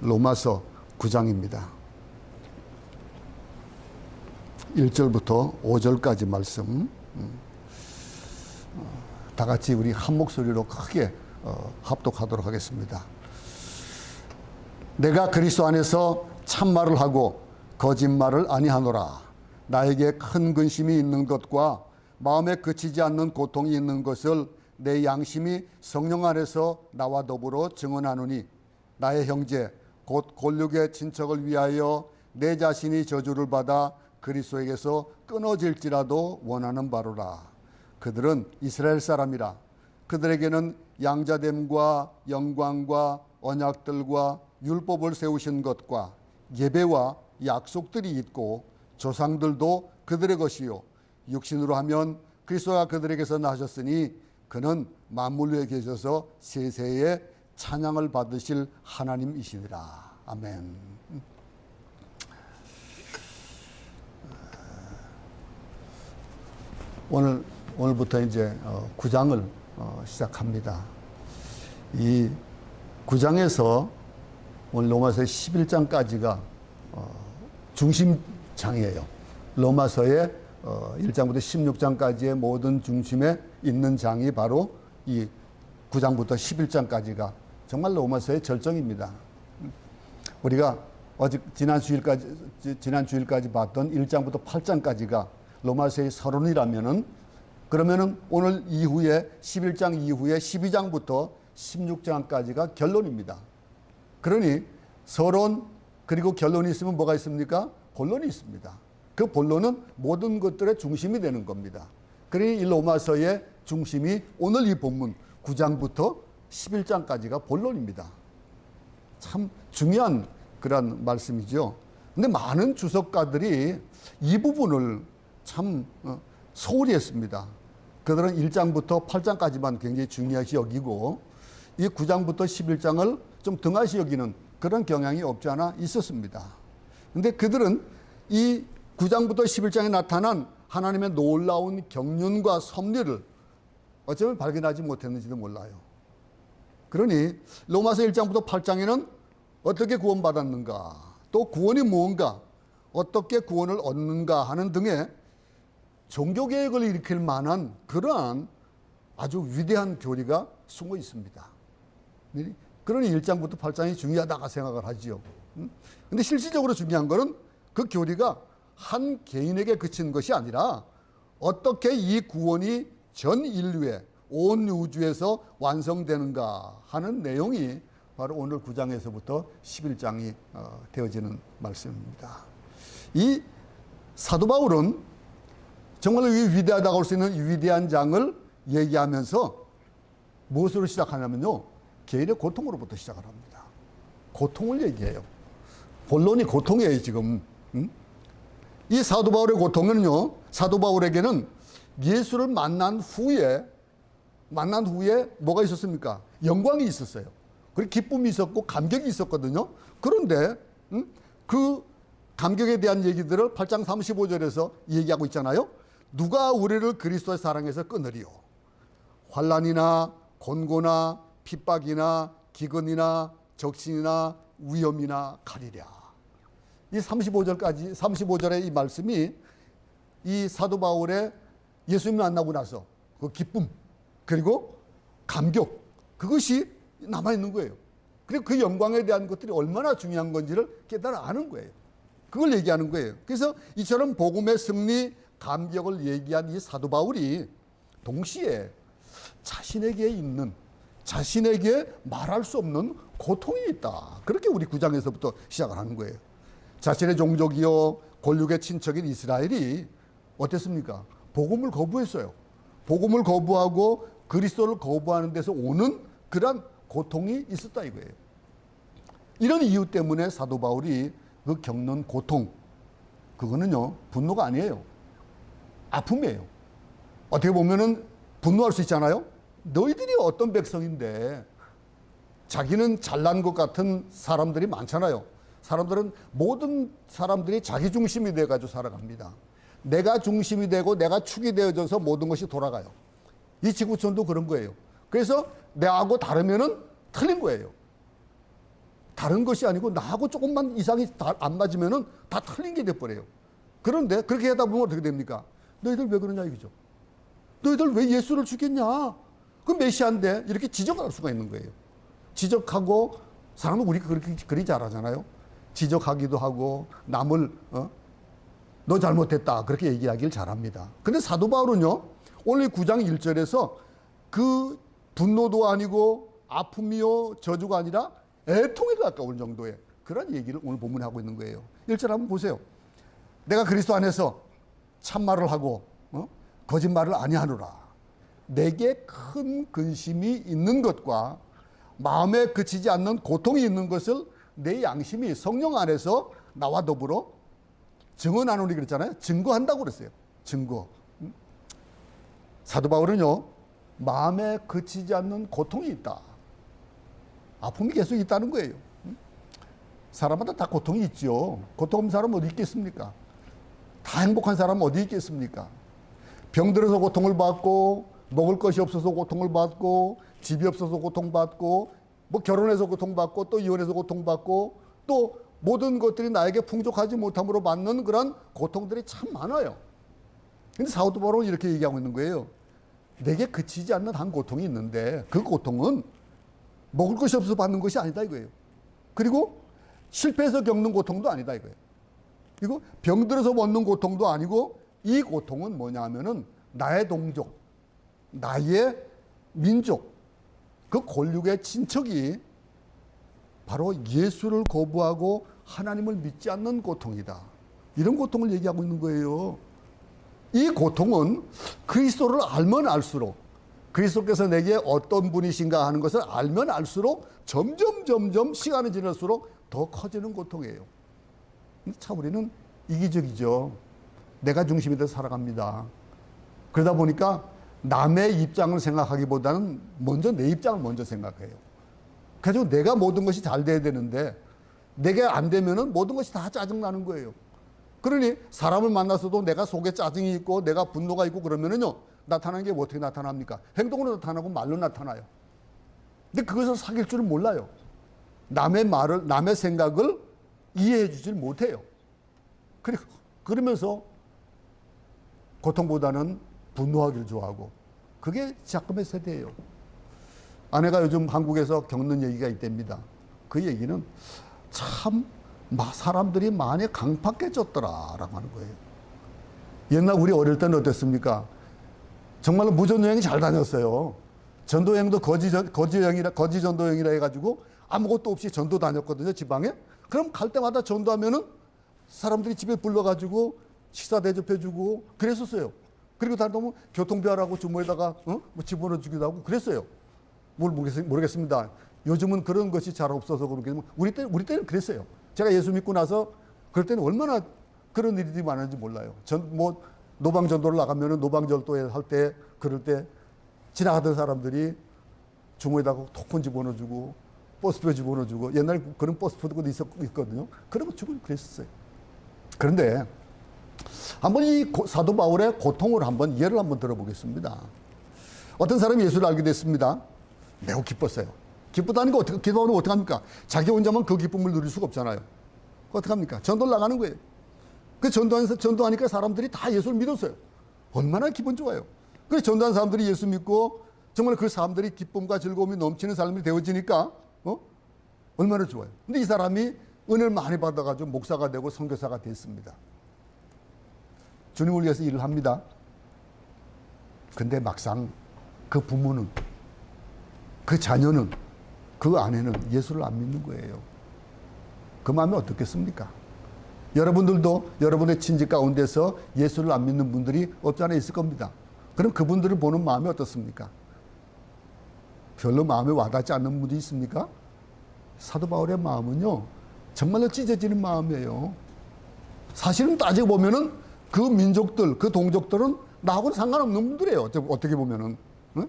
로마서 9장입니다. 1절부터 5절까지 말씀 다 같이 우리 한 목소리로 크게 합독하도록 하겠습니다. 내가 그리스도 안에서 참말을 하고 거짓말을 아니하노라. 나에게 큰 근심이 있는 것과 마음에 그치지 않는 고통이 있는 것을 내 양심이 성령 안에서 나와 더불어 증언하노니, 나의 형제 곧 골육의 친척을 위하여 내 자신이 저주를 받아 그리스도에게서 끊어질지라도 원하는 바로라. 그들은 이스라엘 사람이라. 그들에게는 양자됨과 영광과 언약들과 율법을 세우신 것과 예배와 약속들이 있고 조상들도 그들의 것이요 육신으로 하면 그리스도가 그들에게서 나셨으니 그는 만물 위에 계셔서 세세에 찬양을 받으실 하나님이시니라. 아멘. 오늘부터 이제 9장을 시작합니다. 이 9장에서 오늘 로마서 11장까지가 중심장이에요. 로마서의 1장부터 16장까지의 모든 중심에 있는 장이 바로 이 9장부터 11장까지가 정말 로마서의 절정입니다. 우리가 지난 주일까지 봤던 1장부터 8장까지가 로마서의 서론이라면은, 그러면은 오늘 이후에 11장 이후에 12장부터 16장까지가 결론입니다. 그러니 서론 그리고 결론이 있으면 뭐가 있습니까? 본론이 있습니다. 그 본론은 모든 것들의 중심이 되는 겁니다. 그러니 이 로마서의 중심이 오늘 이 본문 9장부터 11장까지가 본론입니다. 참 중요한 그런 말씀이죠. 근데 많은 주석가들이 이 부분을 참 소홀히 했습니다. 그들은 1장부터 8장까지만 굉장히 중요하게 여기고 이 9장부터 11장을 좀 등하시 여기는 그런 경향이 없지 않아 있었습니다. 근데 그들은 이 9장부터 11장에 나타난 하나님의 놀라운 경륜과 섭리를 어쩌면 발견하지 못했는지도 몰라요. 그러니 로마서 1장부터 8장에는 어떻게 구원받았는가, 또 구원이 무언가, 어떻게 구원을 얻는가 하는 등의 종교개혁을 일으킬 만한 그러한 아주 위대한 교리가 숨어 있습니다. 그러니 1장부터 8장이 중요하다고 생각을 하지요. 근데 실질적으로 중요한 것은 그 교리가 한 개인에게 그친 것이 아니라 어떻게 이 구원이 전 인류에, 온 우주에서 완성되는가 하는 내용이 바로 오늘 9장에서부터 11장이 되어지는 말씀입니다. 이 사도 바울은 정말로 위대하다고 할 수 있는 이 위대한 장을 얘기하면서 무엇으로 시작하냐면요, 개인의 고통으로부터 시작을 합니다. 고통을 얘기해요. 본론이 고통이에요, 지금. 이 사도 바울의 고통은요, 사도 바울에게는 예수를 만난 후에 뭐가 있었습니까? 영광이 있었어요. 그리고 기쁨이 있었고 감격이 있었거든요. 그런데 그 감격에 대한 얘기들을 8장 35절에서 얘기하고 있잖아요. 누가 우리를 그리스도의 사랑에서 끊으리요? 환난이나 곤고나 핍박이나 기근이나 적신이나 위험이나 가리랴. 이 35절의 이 말씀이 이 사도 바울의 예수님 만나고 나서 그 기쁨 그리고 감격, 그것이 남아있는 거예요. 그리고 그 영광에 대한 것들이 얼마나 중요한 건지를 깨달아 아는 거예요. 그걸 얘기하는 거예요. 그래서 이처럼 복음의 승리, 감격을 얘기한 이 사도 바울이 동시에 자신에게 말할 수 없는 고통이 있다. 그렇게 우리 9장에서부터 시작을 하는 거예요. 자신의 종족이요 골육의 친척인 이스라엘이 어땠습니까? 복음을 거부했어요. 복음을 거부하고 그리스도를 거부하는 데서 오는 그런 고통이 있었다 이거예요. 이런 이유 때문에 사도 바울이 그 겪는 고통, 그거는요 분노가 아니에요. 아픔이에요. 어떻게 보면은 분노할 수 있잖아요. 너희들이 어떤 백성인데, 자기는 잘난 것 같은 사람들이 많잖아요. 모든 사람들이 자기 중심이 돼가지고 살아갑니다. 내가 중심이 되고 내가 축이 되어져서 모든 것이 돌아가요. 이 지구촌도 그런 거예요. 그래서 내하고 다르면은 틀린 거예요. 다른 것이 아니고 나하고 조금만 이상이 안 맞으면은 다 틀린 게 돼버려요. 그런데 그렇게 하다 보면 어떻게 됩니까? 너희들 왜 그러냐 이거죠. 너희들 왜 예수를 죽였냐? 그 메시아인데 이렇게 지적을 할 수가 있는 거예요. 지적하고 사람은 우리가 그렇게 잘하잖아요. 지적하기도 하고 남을 너 잘못했다 그렇게 얘기하기를 잘합니다. 근데 사도 바울은요 오늘 9장 1절에서 그 분노도 아니고 아픔이요 저주가 아니라 애통에 가까울 정도의 그런 얘기를 오늘 본문에 하고 있는 거예요. 1절 한번 보세요. 내가 그리스도 안에서 참말을 하고 거짓말을 아니하노라. 내게 큰 근심이 있는 것과 마음에 그치지 않는 고통이 있는 것을 내 양심이 성령 안에서 나와 더불어 증언하노니 그랬잖아요. 증거한다고 그랬어요. 증거. 사도 바울은요 마음에 그치지 않는 고통이 있다. 아픔이 계속 있다는 거예요. 사람마다 다 고통이 있죠. 고통 없는 사람은 어디 있겠습니까? 다 행복한 사람은 어디 있겠습니까? 병들어서 고통을 받고 먹을 것이 없어서 고통을 받고 집이 없어서 고통받고 뭐 결혼해서 고통받고 또 이혼해서 고통받고 또 모든 것들이 나에게 풍족하지 못함으로 받는 그런 고통들이 참 많아요. 근데 사도 바울은 이렇게 얘기하고 있는 거예요. 내게 그치지 않는 한 고통이 있는데 그 고통은 먹을 것이 없어서 받는 것이 아니다 이거예요. 그리고 실패해서 겪는 고통도 아니다 이거예요. 그리고 병들어서 얻는 고통도 아니고 이 고통은 뭐냐 하면은 나의 동족, 나의 민족, 그 골육의 친척이 바로 예수를 거부하고 하나님을 믿지 않는 고통이다. 이런 고통을 얘기하고 있는 거예요. 이 고통은 그리스도를 알면 알수록 그리스도께서 내게 어떤 분이신가 하는 것을 알면 알수록 점점 시간이 지날수록 더 커지는 고통이에요. 참 우리는 이기적이죠. 내가 중심이 돼서 살아갑니다. 그러다 보니까 남의 입장을 생각하기보다는 먼저 내 입장을 먼저 생각해요. 그래서 내가 모든 것이 잘 돼야 되는데 내게 안 되면은 모든 것이 다 짜증나는 거예요. 그러니 사람을 만나서도 내가 속에 짜증이 있고 내가 분노가 있고 그러면은요 나타나는 게 어떻게 나타납니까? 행동으로 나타나고 말로 나타나요. 근데 그것을 사귈 줄은 몰라요. 남의 말을 남의 생각을 이해해 주질 못해요. 그러면서 고통보다는 분노하기를 좋아하고 그게 작금의 세대예요. 아내가 요즘 한국에서 겪는 얘기가 있답니다. 그 얘기는 참 사람들이 많이 강팍해졌더라라고 하는 거예요. 옛날 우리 어릴 때는 어땠습니까? 정말로 무전여행 잘 다녔어요. 전도여행도 거지 전도여행이라 해가지고 아무것도 없이 전도 다녔거든요, 지방에. 그럼 갈 때마다 전도하면은 사람들이 집에 불러가지고 식사 대접해주고 그랬었어요. 그리고 다니면 교통비하라고 주머니에다가 뭐 집어넣어주기도 하고 그랬어요. 뭘 모르겠습니다. 요즘은 그런 것이 잘 없어서 그런지 우리 때는 그랬어요. 제가 예수 믿고 나서 그럴 때는 얼마나 그런 일들이 많은지 몰라요. 노방전도를 나가면은 노방전도에 할 때 그럴 때 지나가던 사람들이 주머니에다가 톡폰 집어넣어주고 버스표 집어넣어주고 옛날에 그런 버스표도 있거든요. 그런 거 주고 그랬었어요. 그런데 한번 이 사도 바울의 고통을 한번 예를 한번 들어보겠습니다. 어떤 사람이 예수를 알게 됐습니다. 매우 기뻤어요. 기쁘다는 거 기도하면 어떡합니까? 자기 혼자만 그 기쁨을 누릴 수가 없잖아요. 어떡합니까? 전도를 나가는 거예요. 그 전도하니까 사람들이 다 예수를 믿었어요. 얼마나 기분 좋아요. 그래서 전도한 사람들이 예수 믿고 정말 그 사람들이 기쁨과 즐거움이 넘치는 삶이 되어지니까 얼마나 좋아요. 근데 이 사람이 은혜를 많이 받아가지고 목사가 되고 선교사가 됐습니다. 주님을 위해서 일을 합니다. 근데 막상 그 부모는 그 자녀는 그 아내는 예수를 안 믿는 거예요. 그 마음이 어떻겠습니까? 여러분들도 여러분의 친지 가운데서 예수를 안 믿는 분들이 없지 않아 있을 겁니다. 그럼 그분들을 보는 마음이 어떻습니까? 별로 마음에 와닿지 않는 분이 있습니까? 사도 바울의 마음은요 정말로 찢어지는 마음이에요. 사실은 따지고 보면은 그 민족들, 그 동족들은 나하고는 상관없는 분들이에요. 어떻게 보면은. 응?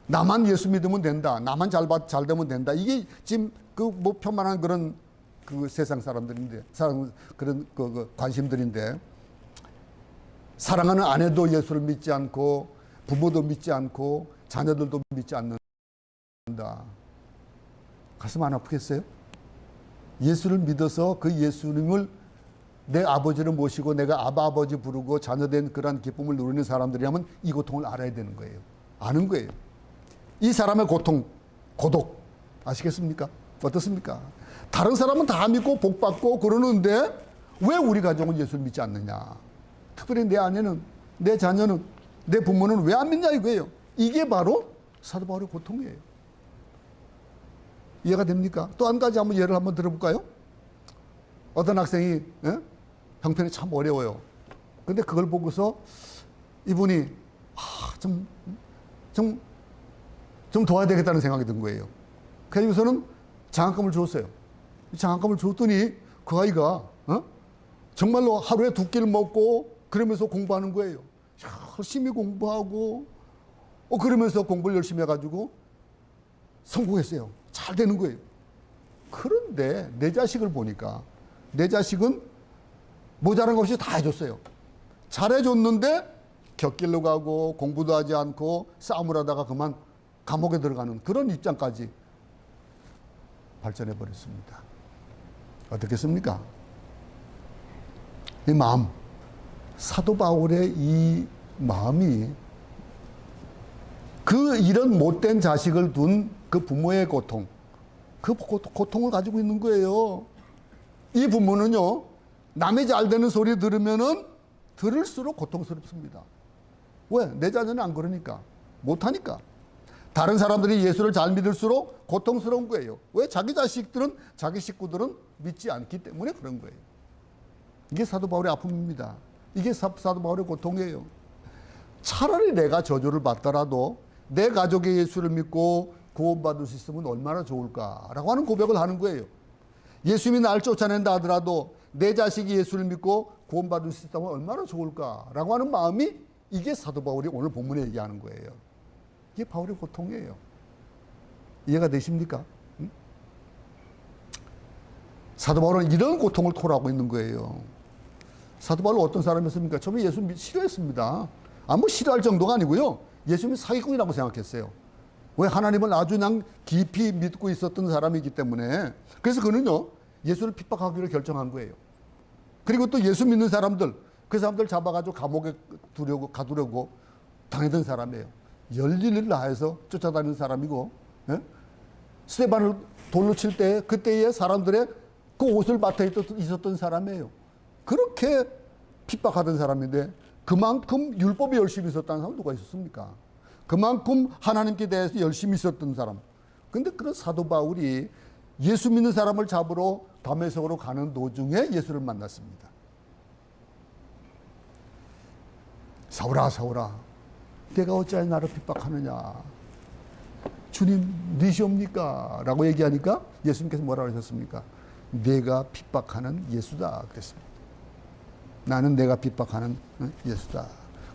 나만 예수 믿으면 된다. 나만 잘 되면 된다. 이게 지금 그 뭐 편만한 그런 그 세상 사람들인데, 그런 그 관심들인데, 사랑하는 아내도 예수를 믿지 않고, 부모도 믿지 않고, 자녀들도 믿지 않는다. 가슴 안 아프겠어요? 예수를 믿어서 그 예수님을 내 아버지를 모시고 내가 아버지 부르고 자녀된 그러한 기쁨을 누리는 사람들이라면 이 고통을 알아야 되는 거예요. 아는 거예요. 이 사람의 고통, 고독 아시겠습니까? 어떻습니까? 다른 사람은 다 믿고 복받고 그러는데 왜 우리 가족은 예수를 믿지 않느냐? 특별히 내 아내는, 내 자녀는, 내 부모는 왜 안 믿냐 이거예요. 이게 바로 사도 바울의 고통이에요. 이해가 됩니까? 또 한 가지 예를 한번 들어볼까요? 어떤 학생이 형편이 참 어려워요. 근데 그걸 보고서 이분이 좀 도와야 되겠다는 생각이 든 거예요. 그래서는 장학금을 줬어요. 장학금을 줬더니 그 아이가 정말로 하루에 2끼를 먹고 그러면서 공부하는 거예요. 열심히 공부하고 그러면서 공부를 열심히 해가지고 성공했어요. 잘 되는 거예요. 그런데 내 자식을 보니까 내 자식은 모자란 것 없이 다 해줬어요. 잘해줬는데 곁길로 가고 공부도 하지 않고 싸움을 하다가 그만 감옥에 들어가는 그런 입장까지 발전해 버렸습니다. 어떻겠습니까? 이 마음, 사도 바울의 이 마음이 그 이런 못된 자식을 둔 그 부모의 고통, 그 고통을 가지고 있는 거예요. 이 부모는요, 남이 잘 되는 소리 들으면은 들을수록 고통스럽습니다. 왜? 내 자녀는 안 그러니까. 못하니까. 다른 사람들이 예수를 잘 믿을수록 고통스러운 거예요. 왜? 자기 자식들은, 자기 식구들은 믿지 않기 때문에 그런 거예요. 이게 사도 바울의 아픔입니다. 이게 사도 바울의 고통이에요. 차라리 내가 저주를 받더라도 내 가족이 예수를 믿고 구원받을 수 있으면 얼마나 좋을까라고 하는 고백을 하는 거예요. 예수님이 나를 쫓아낸다 하더라도 내 자식이 예수를 믿고 구원받을 수 있다면 얼마나 좋을까라고 하는 마음이 이게 사도 바울이 오늘 본문에 얘기하는 거예요. 이게 바울의 고통이에요. 이해가 되십니까? 응? 사도 바울은 이런 고통을 토로하고 있는 거예요. 사도 바울은 어떤 사람이었습니까? 처음에 예수 싫어했습니다. 싫어할 정도가 아니고요. 예수님이 사기꾼이라고 생각했어요. 왜? 하나님을 아주 그냥 깊이 믿고 있었던 사람이기 때문에. 그래서 그는요, 예수를 핍박하기로 결정한 거예요. 그리고 또 예수 믿는 사람들, 그 사람들 잡아가지고 감옥에 가두려고 당했던 사람이에요. 열일을 다해서 쫓아다니는 사람이고, 스테반을 돌로 칠 때, 그때의 사람들의 그 옷을 맡아 있었던 사람이에요. 그렇게 핍박하던 사람인데, 그만큼 율법에 열심히 있었다는 사람은 누가 있었습니까? 그만큼 하나님께 대해서 열심히 있었던 사람. 근데 그런 사도 바울이 예수 믿는 사람을 잡으러 다메섹으로 가는 도중에 예수를 만났습니다. 사울아, 사울아, 내가 어찌하여 나를 핍박하느냐? 주님, 니시옵니까? 라고 얘기하니까 예수님께서 뭐라고 하셨습니까? 내가 핍박하는 예수다 그랬습니다. 나는 내가 핍박하는 예수다.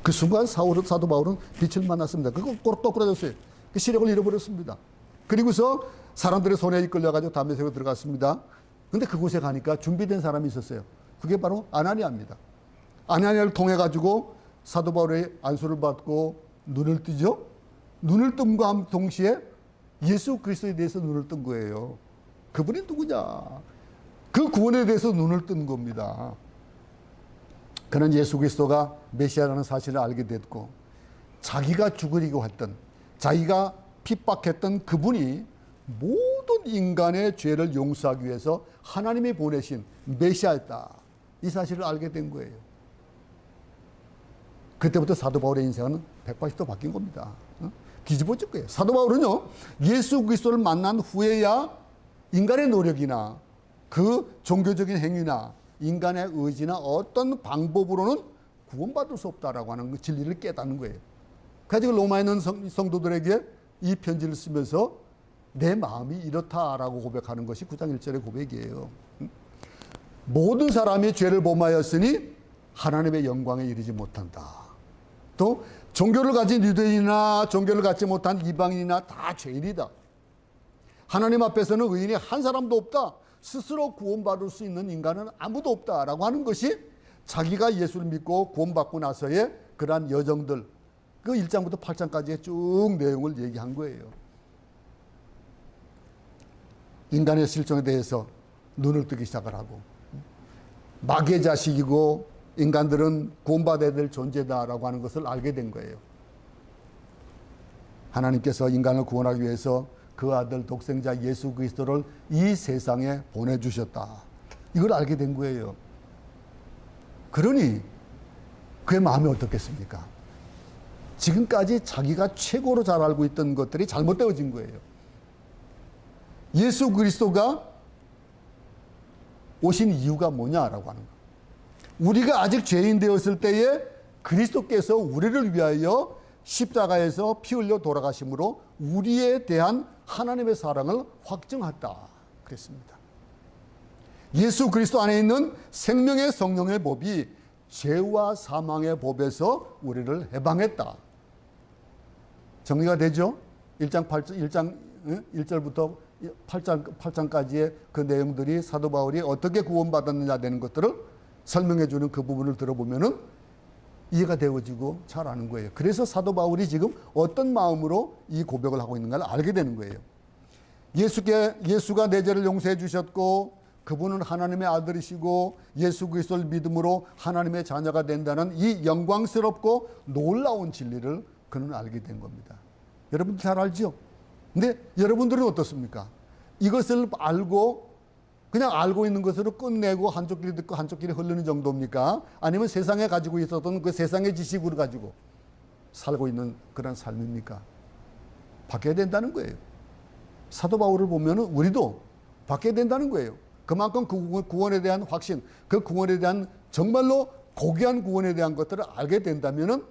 그 순간 사도 바울은 빛을 만났습니다. 그거 꼬꾸라졌어요. 그 시력을 잃어버렸습니다. 그리고서 사람들의 손에 이끌려가지고 다메섹으로 들어갔습니다. 근데 그곳에 가니까 준비된 사람이 있었어요. 그게 바로 아나니아입니다. 아나니아를 통해가지고 사도 바울의 안수를 받고 눈을 뜨죠. 눈을 뜸과 동시에 예수 그리스도에 대해서 눈을 뜬 거예요. 그분이 누구냐? 그 구원에 대해서 눈을 뜬 겁니다. 그는 예수 그리스도가 메시아라는 사실을 알게 됐고, 자기가 죽으려고 했던, 자기가 핍박했던 그분이 모든 인간의 죄를 용서하기 위해서 하나님이 보내신 메시아였다. 이 사실을 알게 된 거예요. 그때부터 사도 바울의 인생은 180도 바뀐 겁니다. 뒤집어질 거예요. 사도 바울은요, 예수 그리스도를 만난 후에야 인간의 노력이나 그 종교적인 행위나 인간의 의지나 어떤 방법으로는 구원받을 수 없다라고 하는 진리를 깨닫는 거예요. 그래서 로마에 있는 성도들에게 이 편지를 쓰면서 내 마음이 이렇다라고 고백하는 것이 9장 1절의 고백이에요. 모든 사람이 죄를 범하였으니 하나님의 영광에 이르지 못한다. 또 종교를 가진 유대인이나 종교를 갖지 못한 이방인이나 다 죄인이다. 하나님 앞에서는 의인이 한 사람도 없다. 스스로 구원받을 수 있는 인간은 아무도 없다라고 하는 것이 자기가 예수를 믿고 구원받고 나서의 그러한 여정들, 그 1장부터 8장까지의 쭉 내용을 얘기한 거예요. 인간의 실종에 대해서 눈을 뜨기 시작을 하고, 마귀의 자식이고 인간들은 구원받아야 될 존재다라고 하는 것을 알게 된 거예요. 하나님께서 인간을 구원하기 위해서 그 아들 독생자 예수 그리스도를 이 세상에 보내주셨다. 이걸 알게 된 거예요. 그러니 그의 마음이 어떻겠습니까? 지금까지 자기가 최고로 잘 알고 있던 것들이 잘못되어진 거예요. 예수 그리스도가 오신 이유가 뭐냐라고 하는 거예요. 우리가 아직 죄인 되었을 때에 그리스도께서 우리를 위하여 십자가에서 피 흘려 돌아가심으로 우리에 대한 하나님의 사랑을 확증했다 그랬습니다. 예수 그리스도 안에 있는 생명의 성령의 법이 죄와 사망의 법에서 우리를 해방했다. 정리가 되죠? 1절부터 8장까지의 그 내용들이 사도 바울이 어떻게 구원받았느냐 되는 것들을 설명해 주는 그 부분을 들어보면은 이해가 되어지고 잘 아는 거예요. 그래서 사도 바울이 지금 어떤 마음으로 이 고백을 하고 있는가를 알게 되는 거예요. 예수가 내 죄를 용서해 주셨고 그분은 하나님의 아들이시고 예수 그리스도를 믿음으로 하나님의 자녀가 된다는 이 영광스럽고 놀라운 진리를 그는 알게 된 겁니다. 여러분들 잘 알죠? 근데 여러분들은 어떻습니까? 이것을 알고 그냥 알고 있는 것으로 끝내고 한쪽 길이 듣고 한쪽 길이 흐르는 정도입니까? 아니면 세상에 가지고 있었던 그 세상의 지식으로 가지고 살고 있는 그런 삶입니까? 바뀌어야 된다는 거예요. 사도 바울을 보면은 우리도 바뀌어야 된다는 거예요. 그만큼 그 구원에 대한 확신, 그 구원에 대한 정말로 고귀한 구원에 대한 것들을 알게 된다면은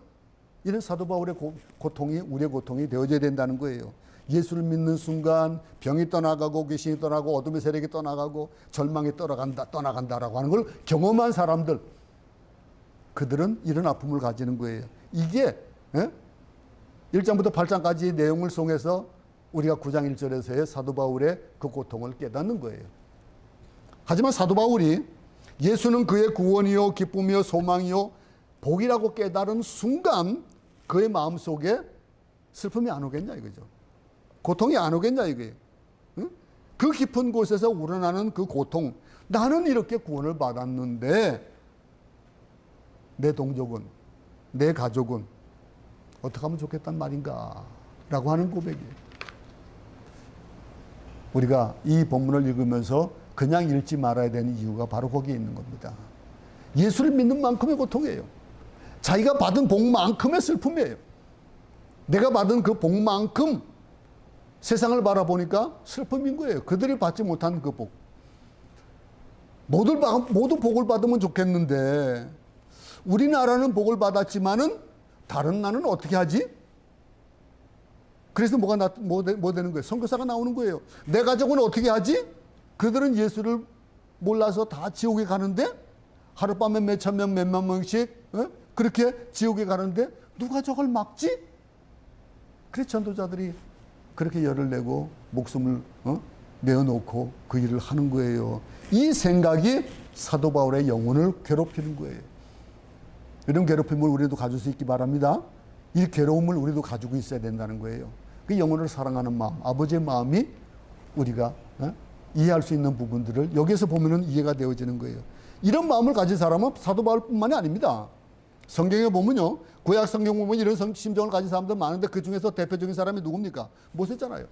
이런 사도 바울의 고통이 우리의 고통이 되어져야 된다는 거예요. 예수를 믿는 순간 병이 떠나가고 귀신이 떠나고 어둠의 세력이 떠나가고 절망이 떠나간다라고 하는 걸 경험한 사람들, 그들은 이런 아픔을 가지는 거예요. 이게 1장부터 8장까지 내용을 통해서 우리가 9장 1절에서의 사도 바울의 그 고통을 깨닫는 거예요. 하지만 사도 바울이 예수는 그의 구원이요 기쁨이요 소망이요 복이라고 깨달은 순간 그의 마음속에 슬픔이 안 오겠냐 이거죠. 고통이 안 오겠냐 이거예요. 응? 그 깊은 곳에서 우러나는 그 고통, 나는 이렇게 구원을 받았는데 내 동족은, 내 가족은 어떻게 하면 좋겠단 말인가 라고 하는 고백이에요. 우리가 이 본문을 읽으면서 그냥 읽지 말아야 되는 이유가 바로 거기에 있는 겁니다. 예수를 믿는 만큼의 고통이에요. 자기가 받은 복만큼의 슬픔이에요. 내가 받은 그 복만큼 세상을 바라보니까 슬픔인 거예요. 그들이 받지 못한 그 복. 모두 복을 받으면 좋겠는데 우리나라는 복을 받았지만은 다른 나라는 어떻게 하지? 그래서 뭐 되는 거예요? 선교사가 나오는 거예요. 내 가족은 어떻게 하지? 그들은 예수를 몰라서 다 지옥에 가는데 하룻밤에 몇천 명, 몇만 명씩 그렇게 지옥에 가는데 누가 저걸 막지? 그래서 전도자들이 그렇게 열을 내고 목숨을 내어놓고 그 일을 하는 거예요. 이 생각이 사도 바울의 영혼을 괴롭히는 거예요. 이런 괴롭힘을 우리도 가질 수 있기 바랍니다. 이 괴로움을 우리도 가지고 있어야 된다는 거예요. 그 영혼을 사랑하는 마음, 아버지의 마음이 우리가 이해할 수 있는 부분들을 여기에서 보면은 이해가 되어지는 거예요. 이런 마음을 가진 사람은 사도 바울뿐만이 아닙니다. 성경에 보면요, 구약 성경 보면 이런 심정을 가진 사람들 많은데 그 중에서 대표적인 사람이 누굽니까? 모세잖아요.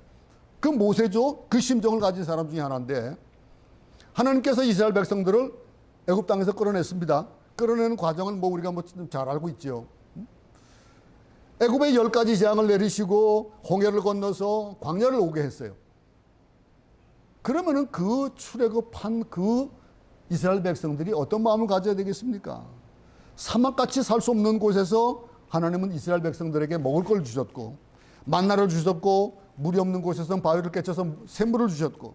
그 모세죠. 그 심정을 가진 사람 중에 하나인데 하나님께서 이스라엘 백성들을 애굽 땅에서 끌어냈습니다. 끌어내는 과정을 우리가 잘 알고 있죠. 애굽의 10가지 재앙을 내리시고 홍해를 건너서 광야를 오게 했어요. 그러면은 그 출애굽한 그 이스라엘 백성들이 어떤 마음을 가져야 되겠습니까? 사막같이 살 수 없는 곳에서 하나님은 이스라엘 백성들에게 먹을 걸 주셨고 만나를 주셨고 물이 없는 곳에서는 바위를 깨쳐서 샘물을 주셨고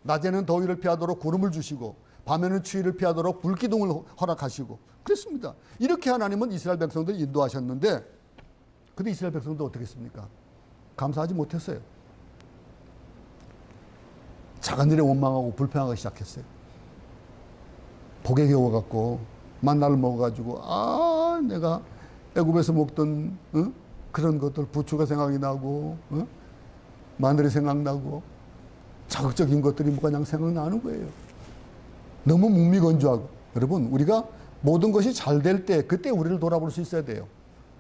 낮에는 더위를 피하도록 구름을 주시고 밤에는 추위를 피하도록 불기둥을 허락하시고 그랬습니다. 이렇게 하나님은 이스라엘 백성들을 인도하셨는데 근데 이스라엘 백성들 어떻게 했습니까? 감사하지 못했어요. 작은 일에 원망하고 불평하기 시작했어요. 복에 겨워갖고 만나를 먹어가지고 내가 애굽에서 먹던 그런 것들 부추가 생각이 나고 마늘이 생각나고 자극적인 것들이 그냥 생각나는 거예요. 너무 묵미건조하고. 여러분, 우리가 모든 것이 잘 될 때, 그때 우리를 돌아볼 수 있어야 돼요.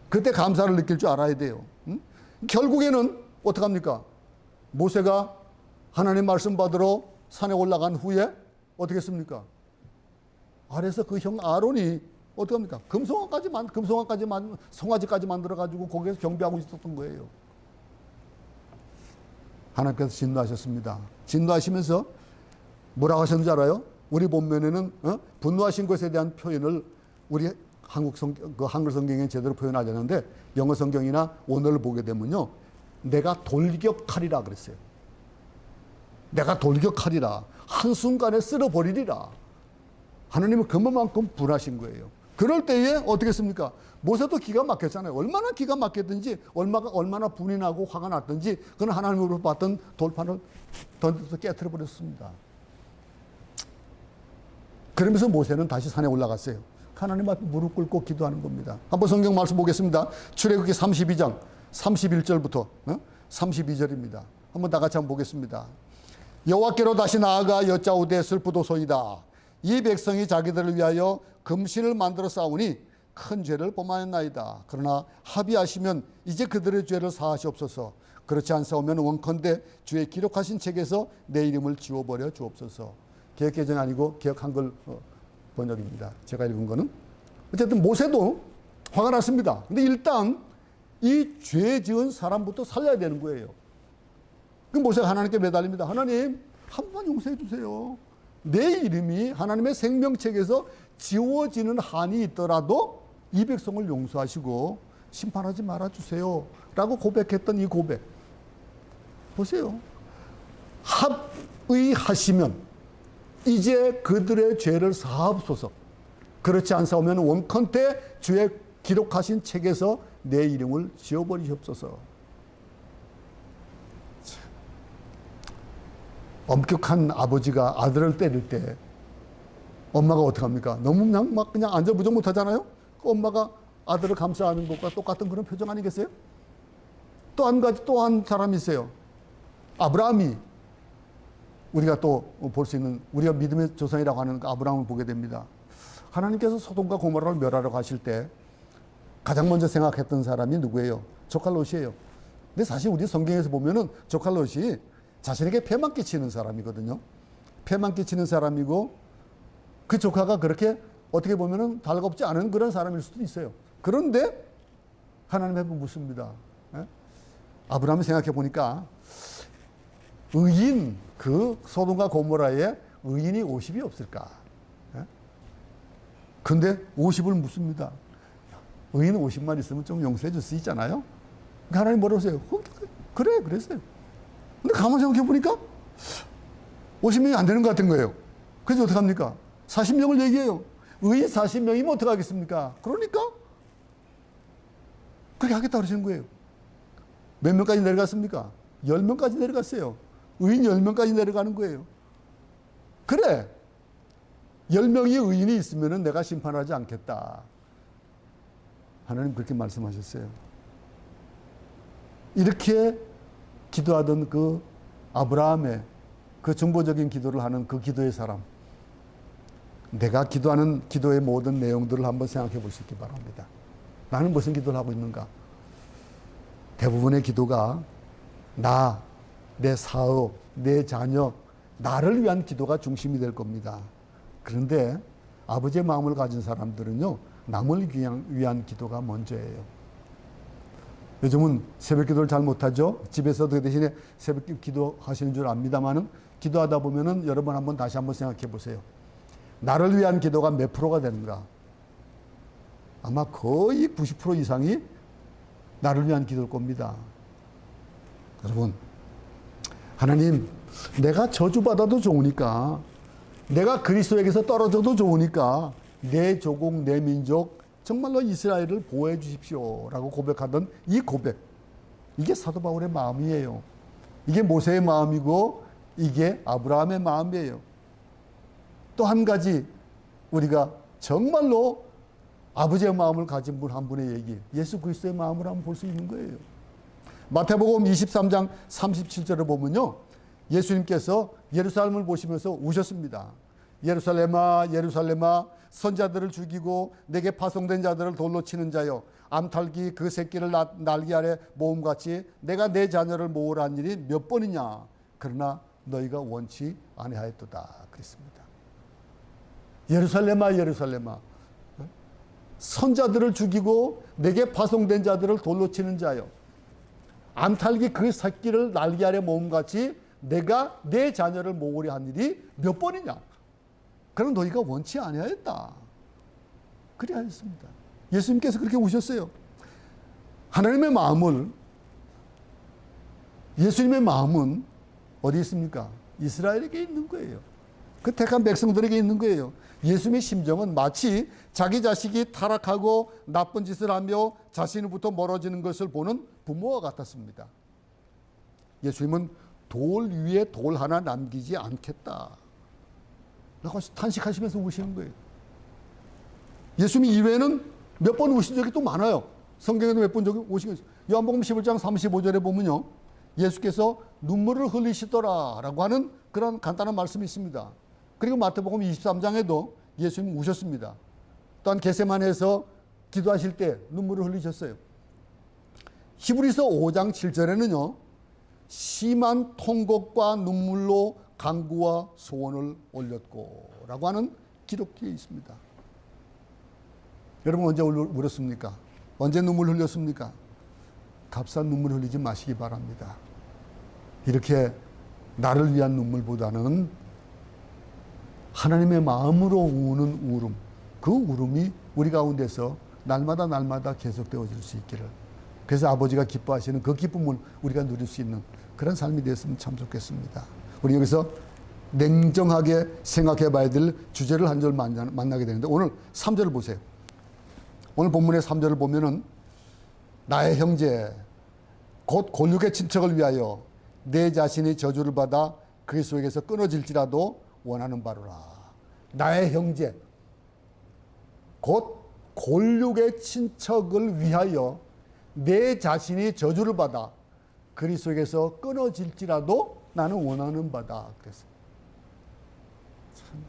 그때 감사를 느낄 줄 알아야 돼요. 결국에는 어떡합니까? 모세가 하나님 말씀 받으러 산에 올라간 후에 어떻게 했습니까? 아래서 그 형 아론이 어떡합니까? 송아지까지 만들어가지고 거기에서 경배하고 있었던 거예요. 하나님께서 진노하셨습니다. 진노하시면서 뭐라고 하셨는지 알아요? 우리 본면에는 분노하신 것에 대한 표현을 우리 한글 성경에 제대로 표현하지 않는데 영어 성경이나 오늘을 보게 되면요, 내가 돌격하리라 그랬어요. 내가 돌격하리라. 한순간에 쓸어버리리라. 하나님은 그만큼 분하신 거예요. 그럴 때에 어떻게 했습니까? 모세도 기가 막혔잖아요. 얼마나 기가 막혔든지, 얼마나 분이 나고 화가 났든지, 그는 하나님으로 받던 돌판을 던져서 깨트려 버렸습니다. 그러면서 모세는 다시 산에 올라갔어요. 하나님 앞에 무릎 꿇고 기도하는 겁니다. 한번 성경 말씀 보겠습니다. 출애굽기 32장 31절부터 32절입니다. 한번 다 같이 한번 보겠습니다. 여호와께로 다시 나아가 여짜오되 슬프도소이다. 이 백성이 자기들을 위하여 금신을 만들어 쌓으니 큰 죄를 범하였나이다. 그러나 합의하시면 이제 그들의 죄를 사하시옵소서. 그렇지 않사오면 원컨대 주의 기록하신 책에서 내 이름을 지워버려 주옵소서. 개역개정 아니고 개역 한글 번역입니다. 제가 읽은 거는. 어쨌든 모세도 화가 났습니다. 근데 일단 이 죄 지은 사람부터 살려야 되는 거예요. 그 모세가 하나님께 매달립니다. 하나님, 한 번만 용서해 주세요. 내 이름이 하나님의 생명책에서 지워지는 한이 있더라도 이 백성을 용서하시고 심판하지 말아주세요. 라고 고백했던 이 고백. 보세요. 합의하시면 이제 그들의 죄를 사하옵소서. 그렇지 않사오면 원컨대 주의 기록하신 책에서 내 이름을 지워버리시옵소서. 엄격한 아버지가 아들을 때릴 때 엄마가 어떡합니까? 너무 그냥 안절부절 못하잖아요? 그 엄마가 아들을 감싸는 것과 똑같은 그런 표정 아니겠어요? 또 한 사람이 있어요. 아브라함이, 우리가 또 볼 수 있는, 우리가 믿음의 조상이라고 하는 그 아브라함을 보게 됩니다. 하나님께서 소돔과 고모라를 멸하려고 하실 때 가장 먼저 생각했던 사람이 누구예요? 조카 롯이에요. 근데 사실 우리 성경에서 보면은 조카 롯이 자신에게 폐만 끼치는 사람이거든요. 폐만 끼치는 사람이고, 그 조카가 그렇게 어떻게 보면은 달갑지 않은 그런 사람일 수도 있어요. 그런데 하나님 앞에 묻습니다. 아브라함이 생각해 보니까 의인, 그 소돔과 고모라에 의인이 50이 없을까? 근데 50을 묻습니다. 의인 50만 있으면 좀 용서해 줄 수 있잖아요? 그러니까 하나님 뭐라고 하세요? 그래, 그랬어요. 근데 가만히 생각해 보니까 50명이 안 되는 것 같은 거예요. 그래서 어떡합니까? 40명을 얘기해요. 의인 40명이면 어떡하겠습니까? 그러니까 그렇게 하겠다고 그러시는 거예요. 몇 명까지 내려갔습니까? 10명까지 내려갔어요. 의인 10명까지 내려가는 거예요. 그래, 10명의 의인이 있으면 내가 심판하지 않겠다. 하나님 그렇게 말씀하셨어요. 이렇게 기도하던 그 아브라함의 그 중보적인 기도를 하는 그 기도의 사람, 내가 기도하는 기도의 모든 내용들을 한번 생각해 보시기 바랍니다. 나는 무슨 기도를 하고 있는가? 대부분의 기도가 나, 내 사업, 내 자녀, 나를 위한 기도가 중심이 될 겁니다. 그런데 아버지의 마음을 가진 사람들은요, 남을 위한 기도가 먼저예요. 요즘은 새벽 기도를 잘 못하죠. 집에서도 그 대신에 새벽 기도 하시는 줄 압니다만은, 기도하다 보면은 여러분 한번 다시 한번 생각해 보세요. 나를 위한 기도가 몇 프로가 되는가? 아마 거의 90% 이상이 나를 위한 기도일 겁니다. 여러분, 하나님, 내가 저주받아도 좋으니까, 내가 그리스도에게서 떨어져도 좋으니까 내 조국, 내 민족, 정말로 이스라엘을 보호해 주십시오 라고 고백하던 이 고백, 이게 사도 바울의 마음이에요. 이게 모세의 마음이고 이게 아브라함의 마음이에요. 또 한 가지, 우리가 정말로 아버지의 마음을 가진 분 한 분의 얘기, 예수 그리스도의 마음을 한번 볼 수 있는 거예요. 마태복음 23장 37절을 보면요, 예수님께서 예루살렘을 보시면서 우셨습니다. 예루살렘아 예루살렘아 선자들을 죽이고 내게 파송된 자들을 돌로 치는 자여 암탉이 그 새끼를 날개 아래 모음같이 내가 내 자녀를 모으란 일이 몇 번이냐. 그러나 너희가 원치 아니하였도다 그랬습니다. 예루살렘아 예루살렘아 선자들을 죽이고 내게 파송된 자들을 돌로 치는 자여 암탉이 그 새끼를 날개 아래 모음같이 내가 내 자녀를 모으려 한 일이 몇 번이냐. 그럼 너희가 원치 아니하였다. 그래야 했습니다. 예수님께서 그렇게 오셨어요. 하나님의 마음을, 예수님의 마음은 어디 있습니까? 이스라엘에게 있는 거예요. 그 택한 백성들에게 있는 거예요. 예수님의 심정은 마치 자기 자식이 타락하고 나쁜 짓을 하며 자신으로부터 멀어지는 것을 보는 부모와 같았습니다. 예수님은 돌 위에 돌 하나 남기지 않겠다 라고 탄식하시면서 우시는 거예요. 예수님 이외에는 몇 번 우신 적이 또 많아요. 성경에도 몇 번 오신 거 있어요. 요한복음 11장 35절에 보면요, 예수께서 눈물을 흘리시더라 라고 하는 그런 간단한 말씀이 있습니다. 그리고 마태복음 23장에도 예수님 우셨습니다. 또한 겟세마네에서 기도하실 때 눈물을 흘리셨어요. 히브리서 5장 7절에는요, 심한 통곡과 눈물로 간구와 소원을 올렸고 라고 하는 기록되어 있습니다. 여러분 언제 울었습니까? 언제 눈물 흘렸습니까? 값싼 눈물 흘리지 마시기 바랍니다. 이렇게 나를 위한 눈물보다는 하나님의 마음으로 우는 울음, 그 울음이 우리 가운데서 날마다 계속되어질 수 있기를, 그래서 아버지가 기뻐하시는 그 기쁨을 우리가 누릴 수 있는 그런 삶이 되었으면 참 좋겠습니다. 우리 여기서 냉정하게 생각해 봐야 될 주제를 한 절 만나게 되는데, 오늘 3절을 보세요. 오늘 본문의 3절을 보면은 나의 형제 곧 골육의 친척을 위하여 내 자신이 저주를 받아 그리스도에게서 끊어질지라도 원하는 바로라. 나의 형제 곧 골육의 친척을 위하여 내 자신이 저주를 받아 그리스도에게서 끊어질지라도 나는 원하는 바다. 그랬어요. 참.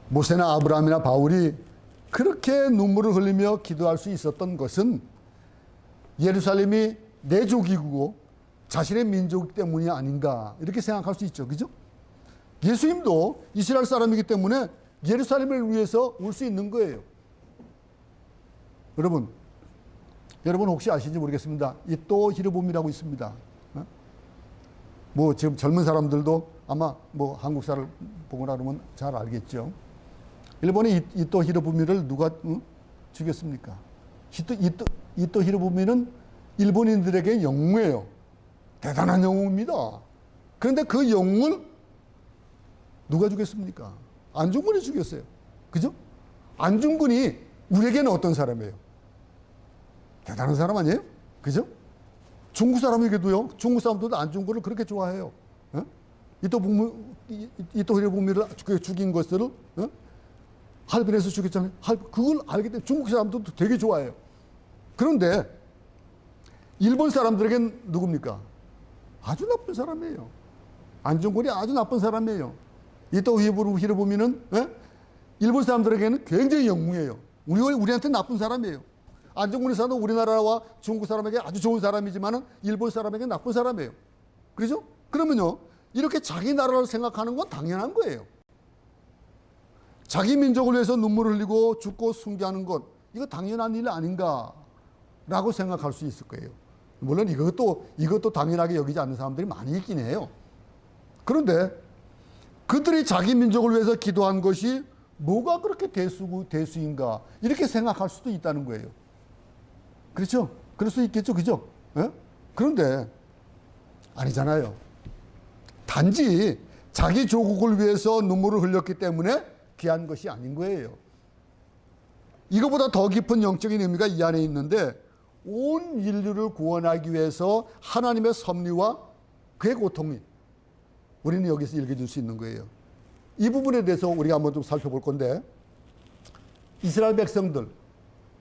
모세나 아브라함이나 바울이 그렇게 눈물을 흘리며 기도할 수 있었던 것은 예루살렘이 내 족이고 자신의 민족 때문이 아닌가, 이렇게 생각할 수 있죠. 그죠? 예수님도 이스라엘 사람이기 때문에 예루살렘을 위해서 울 수 있는 거예요. 여러분 혹시 아시는지 모르겠습니다. 이또 히르봄이라고 있습니다. 뭐 지금 젊은 사람들도 아마 뭐 한국사를 보거나 그러면 잘 알겠죠. 일본의 이또 히로부미를 누가 죽였습니까? 이또 히로부미는 일본인들에게 영웅이에요. 대단한 영웅입니다. 그런데 그 영웅을 누가 죽였습니까? 안중근이 죽였어요. 그죠? 안중근이 우리에게는 어떤 사람이에요? 대단한 사람 아니에요? 그죠? 중국 사람에게도요, 중국 사람들도 안중근을 그렇게 좋아해요. 이또 히로부미를 죽인 것을 할빈에서 죽였잖아요. 그걸 알기 때문에 중국 사람들도 되게 좋아해요. 그런데 일본 사람들에겐 누굽니까? 아주 나쁜 사람이에요. 안중근이 아주 나쁜 사람이에요. 이또 히로부미는 일본 사람들에게는 굉장히 영웅이에요. 우리한테 나쁜 사람이에요. 안중근의 사도 우리나라와 중국 사람에게 아주 좋은 사람이지만 일본 사람에게 나쁜 사람이에요. 그렇죠? 그러면요, 이렇게 자기 나라를 생각하는 건 당연한 거예요. 자기 민족을 위해서 눈물을 흘리고 죽고 순교하는 것, 이거 당연한 일 아닌가라고 생각할 수 있을 거예요. 물론 이것도 당연하게 여기지 않는 사람들이 많이 있긴 해요. 그런데 그들이 자기 민족을 위해서 기도한 것이 뭐가 그렇게 대수인가, 이렇게 생각할 수도 있다는 거예요. 그렇죠? 그럴 수 있겠죠. 그죠? 예? 그런데 아니잖아요. 단지 자기 조국을 위해서 눈물을 흘렸기 때문에 귀한 것이 아닌 거예요. 이거보다 더 깊은 영적인 의미가 이 안에 있는데, 온 인류를 구원하기 위해서 하나님의 섭리와 그의 고통이 우리는 여기서 읽어줄 수 있는 거예요. 이 부분에 대해서 우리가 한번 좀 살펴볼 건데, 이스라엘 백성들,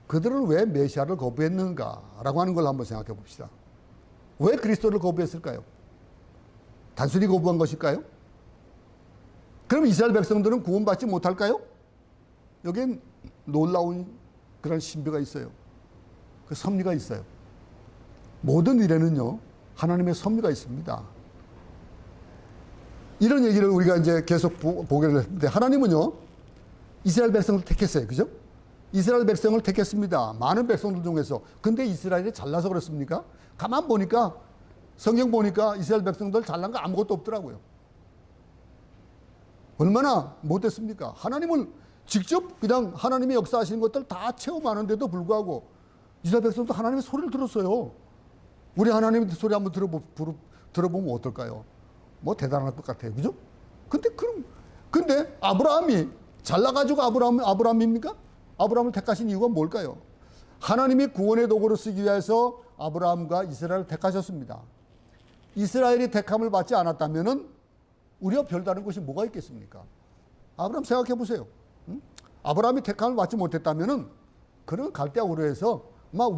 그들은 왜 메시아를 거부했는가라고 하는 걸 한번 생각해 봅시다. 왜 그리스도를 거부했을까요? 단순히 거부한 것일까요? 그럼 이스라엘 백성들은 구원받지 못할까요? 여기엔 놀라운 그런 신비가 있어요. 그 섭리가 있어요. 모든 일에는요, 하나님의 섭리가 있습니다. 이런 얘기를 우리가 이제 계속 보게 됐는데, 하나님은요, 이스라엘 백성을 택했어요. 그죠? 이스라엘 백성을 택했습니다. 많은 백성들 중에서. 근데 이스라엘이 잘나서 그렇습니까? 가만 보니까, 성경 보니까 이스라엘 백성들 잘난 거 아무것도 없더라고요. 얼마나 못했습니까? 하나님을 직접 그냥 하나님의 역사하시는 것들 다 체험하는데도 불구하고 이스라엘 백성도 하나님의 소리를 들었어요. 우리 하나님의 소리 한번 들어보면 어떨까요? 뭐 대단할 것 같아요. 그죠? 근데 아브라함이 잘나가지고 아브라함입니까? 아브라함을 택하신 이유가 뭘까요? 하나님이 구원의 도구로 쓰기 위해서 아브라함과 이스라엘을 택하셨습니다. 이스라엘이 택함을 받지 않았다면은 우리와 별다른 것이 뭐가 있겠습니까? 아브라함 생각해 보세요. 응? 아브라함이 택함을 받지 못했다면은 그런 갈대아 우르에서 막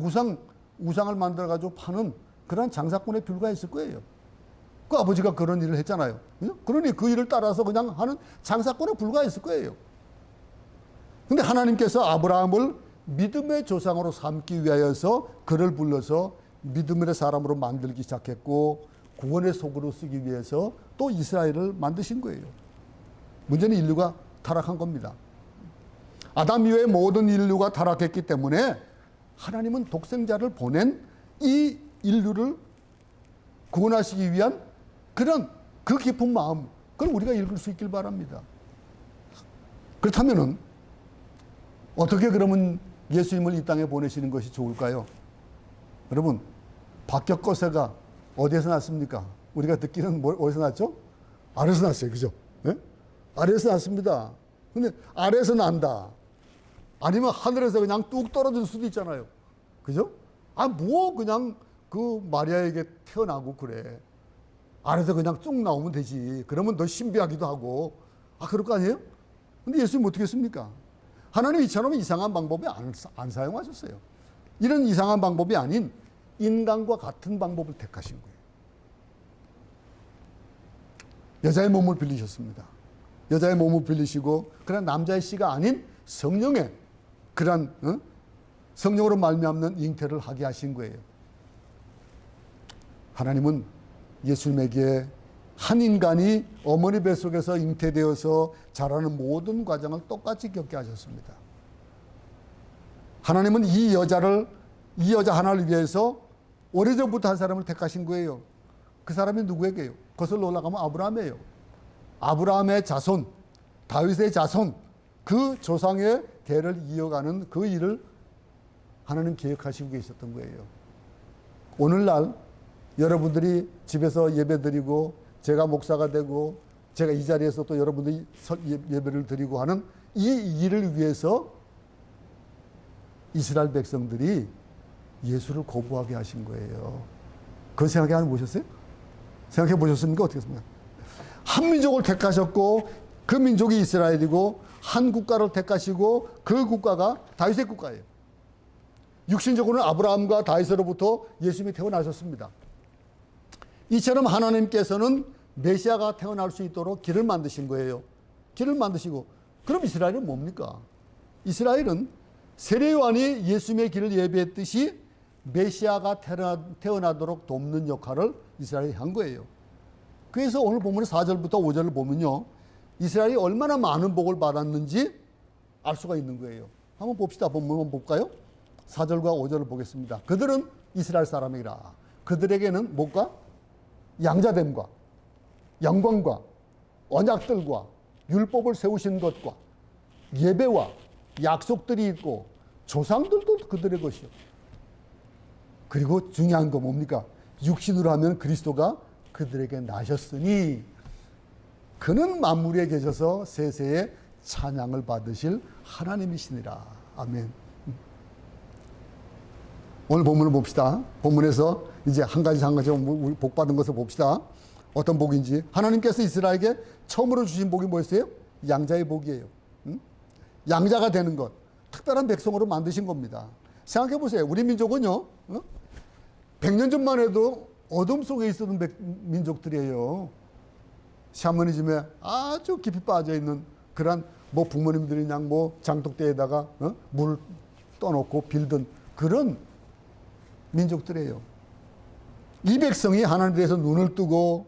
우상을 만들어 가지고 파는 그런 장사꾼에 불과했을 거예요. 그 아버지가 그런 일을 했잖아요. 그죠? 그러니 그 일을 따라서 그냥 하는 장사꾼에 불과했을 거예요. 근데 하나님께서 아브라함을 믿음의 조상으로 삼기 위하여서 그를 불러서 믿음의 사람으로 만들기 시작했고, 구원의 소구로 쓰기 위해서 또 이스라엘을 만드신 거예요. 문제는 인류가 타락한 겁니다. 아담 이후에 모든 인류가 타락했기 때문에 하나님은 독생자를 보낸 이 인류를 구원하시기 위한 그 깊은 마음, 그걸 우리가 읽을 수 있길 바랍니다. 그렇다면은 어떻게 그러면 예수님을 이 땅에 보내시는 것이 좋을까요? 여러분, 박격거세가 어디에서 났습니까? 우리가 듣기는 어디서 났죠? 아래에서 났어요. 그죠? 네? 아래에서 났습니다. 근데 아래에서 난다. 아니면 하늘에서 그냥 뚝 떨어질 수도 있잖아요. 그죠? 그냥 그 마리아에게 태어나고 그래. 아래에서 그냥 쭉 나오면 되지. 그러면 더 신비하기도 하고. 그럴 거 아니에요? 근데 예수님 어떻게 했습니까? 하나님 이처럼 이상한 방법을 안 사용하셨어요. 이런 이상한 방법이 아닌 인간과 같은 방법을 택하신 거예요. 여자의 몸을 빌리셨습니다. 여자의 몸을 빌리시고, 그런 남자의 씨가 아닌 성령의 그런 성령으로 말미암는 잉태를 하게 하신 거예요. 하나님은 예수님에게 한 인간이 어머니 뱃속에서 잉태되어서 자라는 모든 과정을 똑같이 겪게 하셨습니다. 하나님은 이 여자 하나를 위해서 오래전부터 한 사람을 택하신 거예요. 그 사람이 누구에게요? 거슬러 올라가면 아브라함이에요. 아브라함의 자손, 다윗의 자손, 그 조상의 대를 이어가는 그 일을 하나님 계획하시고 계셨던 거예요. 오늘날 여러분들이 집에서 예배드리고, 제가 목사가 되고, 제가 이 자리에서 또 여러분들이 예배를 드리고 하는 이 일을 위해서 이스라엘 백성들이 예수를 거부하게 하신 거예요. 그거 생각해 보셨어요? 생각해 보셨습니까? 어떻게 했습니까? 한 민족을 택하셨고, 그 민족이 이스라엘이고, 한 국가를 택하시고, 그 국가가 다윗의 국가예요. 육신적으로는 아브라함과 다윗으로부터 예수님이 태어나셨습니다. 이처럼 하나님께서는 메시아가 태어날 수 있도록 길을 만드신 거예요. 길을 만드시고, 그럼 이스라엘은 뭡니까? 이스라엘은 세례요한이 예수님의 길을 예비했듯이 메시아가 태어나도록 돕는 역할을 이스라엘이 한 거예요. 그래서 오늘 보면 4절부터 5절을 보면요, 이스라엘이 얼마나 많은 복을 받았는지 알 수가 있는 거예요. 한번 봅시다. 한번 볼까요? 4절과 5절을 보겠습니다. 그들은 이스라엘 사람이라. 그들에게는 뭐가? 양자됨과 영광과 언약들과 율법을 세우신 것과 예배와 약속들이 있고 조상들도 그들의 것이요. 그리고 중요한 거 뭡니까? 육신으로 하면 그리스도가 그들에게 나셨으니 그는 만물 위에 계셔서 세세에 찬양을 받으실 하나님이시니라. 아멘. 오늘 본문을 봅시다. 본문에서 이제 한 가지 복 받은 것을 봅시다. 어떤 복인지. 하나님께서 이스라엘에게 처음으로 주신 복이 뭐였어요? 양자의 복이에요. 양자가 되는 것. 특별한 백성으로 만드신 겁니다. 생각해 보세요. 우리 민족은요, 100년 전만 해도 어둠 속에 있었던 민족들이에요. 샤머니즘에 아주 깊이 빠져 있는 그런 뭐 부모님들이 그냥 뭐 장독대에다가 물 떠놓고 빌던 그런 민족들이에요. 이 백성이 하나님에 대해서 눈을 뜨고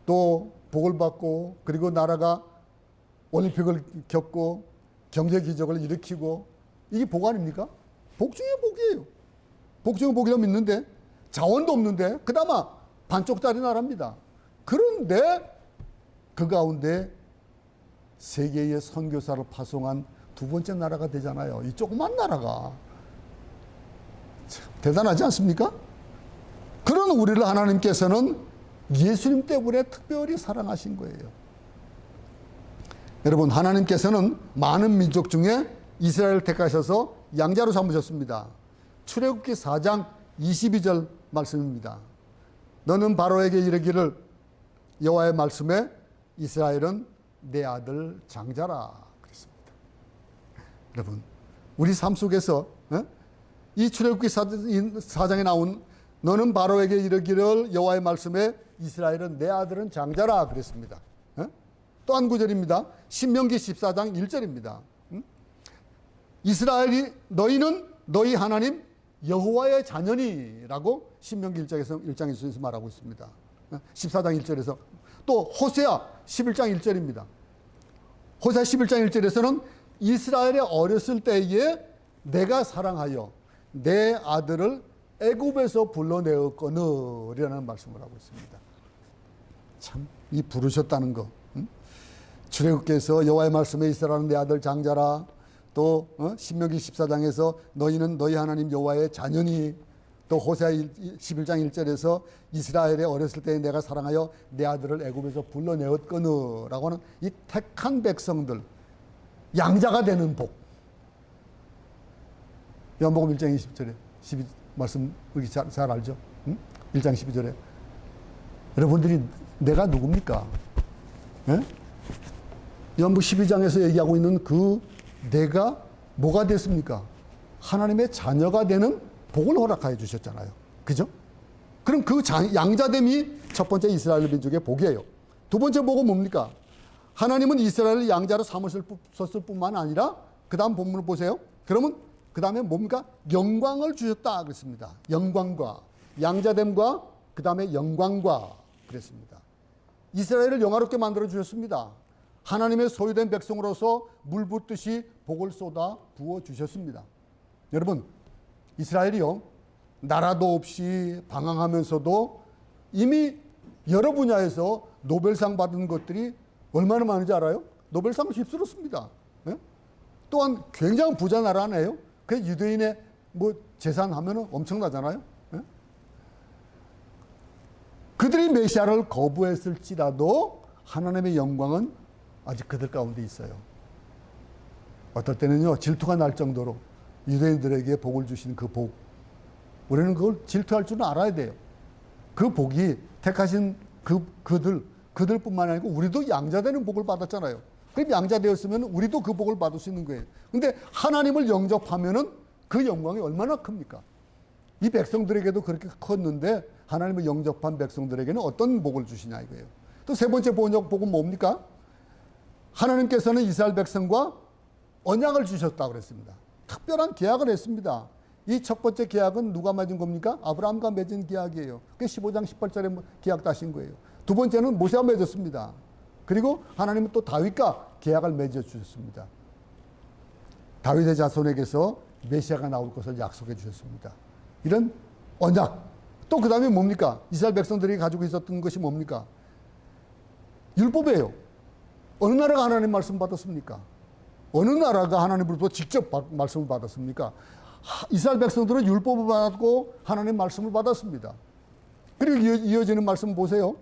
또 복을 받고 그리고 나라가 올림픽을 겪고 경제 기적을 일으키고 이게 복 아닙니까? 복 중에 복이에요. 복 중에 복이라고 믿는데 자원도 없는데 그나마 반쪽짜리 나라입니다. 그런데 그 가운데 세계의 선교사를 파송한 두 번째 나라가 되잖아요. 이 조그만 나라가. 참 대단하지 않습니까? 그런 우리를 하나님께서는 예수님 때문에 특별히 사랑하신 거예요. 여러분, 하나님께서는 많은 민족 중에 이스라엘을 택하셔서 양자로 삼으셨습니다. 출애굽기 4장 22절 말씀입니다. 너는 바로에게 이르기를 여호와의 말씀에 이스라엘은 내 아들 장자라 그랬습니다. 여러분, 우리 삶 속에서 이 출애굽기 4장에 나온 너는 바로에게 이르기를 여호와의 말씀에 이스라엘은 내 아들은 장자라 그랬습니다. 또 한 구절입니다. 신명기 14장 1절입니다. 이스라엘이 너희는 너희 하나님 여호와의 자녀니라고 신명기 1장에서 말하고 있습니다. 14장 1절에서 또 호세아 11장 1절입니다. 호세아 11장 1절에서는 이스라엘의 어렸을 때에 내가 사랑하여 내 아들을 애굽에서 불러내었거늘이라는 말씀을 하고 있습니다. 참 이 부르셨다는 거. 출애굽기에서 여호와의 말씀에 이스라엘은 내 아들 장자라. 또 신명기 14장에서 너희는 너희 하나님 여호와의 자녀니. 또 호세아 11장 1절에서 이스라엘의 어렸을 때에 내가 사랑하여 내 아들을 애굽에서 불러내었거늘라고 하는 이 택한 백성들 양자가 되는 복. 요한복음 1장 20절에 12 말씀 우리 잘 알죠? 1장 12절에 여러분들이 내가 누굽니까? 요한복음 12장에서 얘기하고 있는 그 내가 뭐가 됐습니까? 하나님의 자녀가 되는 복을 허락하여 주셨잖아요. 그죠? 그럼 그 양자됨이 첫 번째 이스라엘 민족의 복이에요. 두 번째 복은 뭡니까? 하나님은 이스라엘을 양자로 삼으셨을 뿐만 아니라 그 다음 본문을 보세요. 그러면 그 다음에 뭡니까? 영광을 주셨다 그랬습니다. 영광과 양자됨과 그 다음에 영광과 그랬습니다. 이스라엘을 영화롭게 만들어 주셨습니다. 하나님의 소유된 백성으로서 물 붓듯이 복을 쏟아 부어 주셨습니다. 여러분, 이스라엘이요 나라도 없이 방황하면서도 이미 여러 분야에서 노벨상 받은 것들이 얼마나 많은지 알아요? 노벨상을 휩쓸었습니다. 또한 굉장히 부자 나라네요. 그 유대인의 뭐 재산 하면은 엄청나잖아요. 그들이 메시아를 거부했을지라도 하나님의 영광은 아직 그들 가운데 있어요. 어떨 때는요 질투가 날 정도로 유대인들에게 복을 주신 그 복, 우리는 그걸 질투할 줄은 알아야 돼요. 그 복이 택하신 그들뿐만 아니고 우리도 양자되는 복을 받았잖아요. 그럼 양자되었으면 우리도 그 복을 받을 수 있는 거예요. 근데 하나님을 영접하면은 그 영광이 얼마나 큽니까? 이 백성들에게도 그렇게 컸는데 하나님을 영접한 백성들에게는 어떤 복을 주시냐 이거예요. 또 세 번째 복은 뭡니까? 하나님께서는 이스라엘 백성과 언약을 주셨다고 그랬습니다. 특별한 계약을 했습니다. 이 첫 번째 계약은 누가 맺은 겁니까? 아브라함과 맺은 계약이에요. 그게 15장 18절에 계약 따신 거예요. 두 번째는 모세와 맺었습니다. 그리고 하나님은 또 다윗과 계약을 맺어 주셨습니다. 다윗의 자손에게서 메시아가 나올 것을 약속해 주셨습니다. 이런 언약. 또 그 다음에 뭡니까? 이스라엘 백성들이 가지고 있었던 것이 뭡니까? 율법이에요. 어느 나라가 하나님 말씀 받았습니까? 어느 나라가 하나님으로부터 직접 말씀을 받았습니까? 이스라엘 백성들은 율법을 받았고 하나님 말씀을 받았습니다. 그리고 이어지는 말씀 보세요.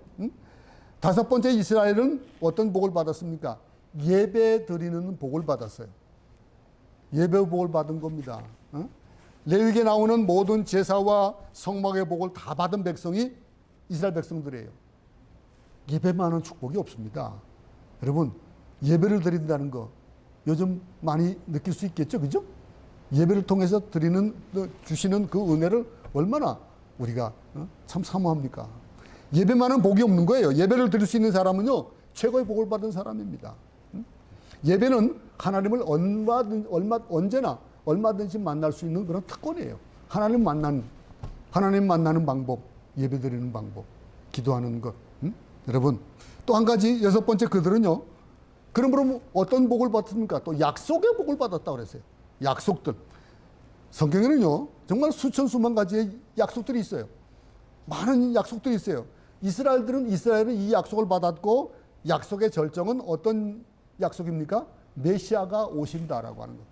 다섯 번째 이스라엘은 어떤 복을 받았습니까? 예배 드리는 복을 받았어요. 예배 복을 받은 겁니다. 레위기에 나오는 모든 제사와 성막의 복을 다 받은 백성이 이스라엘 백성들이에요. 예배만한 축복이 없습니다. 여러분, 예배를 드린다는 거 요즘 많이 느낄 수 있겠죠, 그죠? 예배를 통해서 주시는 그 은혜를 얼마나 우리가 참 사모합니까? 예배만은 복이 없는 거예요. 예배를 드릴 수 있는 사람은요, 최고의 복을 받은 사람입니다. 예배는 하나님을 언제나 얼마든지 만날 수 있는 그런 특권이에요. 하나님 만나는 방법, 예배 드리는 방법, 기도하는 것. 여러분, 또 한 가지, 여섯 번째, 그들은요, 그러므로 어떤 복을 받습니까? 또 약속의 복을 받았다고 그랬어요. 약속들. 성경에는요, 정말 수천 수만 가지의 약속들이 있어요. 많은 약속들이 있어요. 이스라엘은 이 약속을 받았고, 약속의 절정은 어떤 약속입니까? 메시아가 오신다라고 하는 것.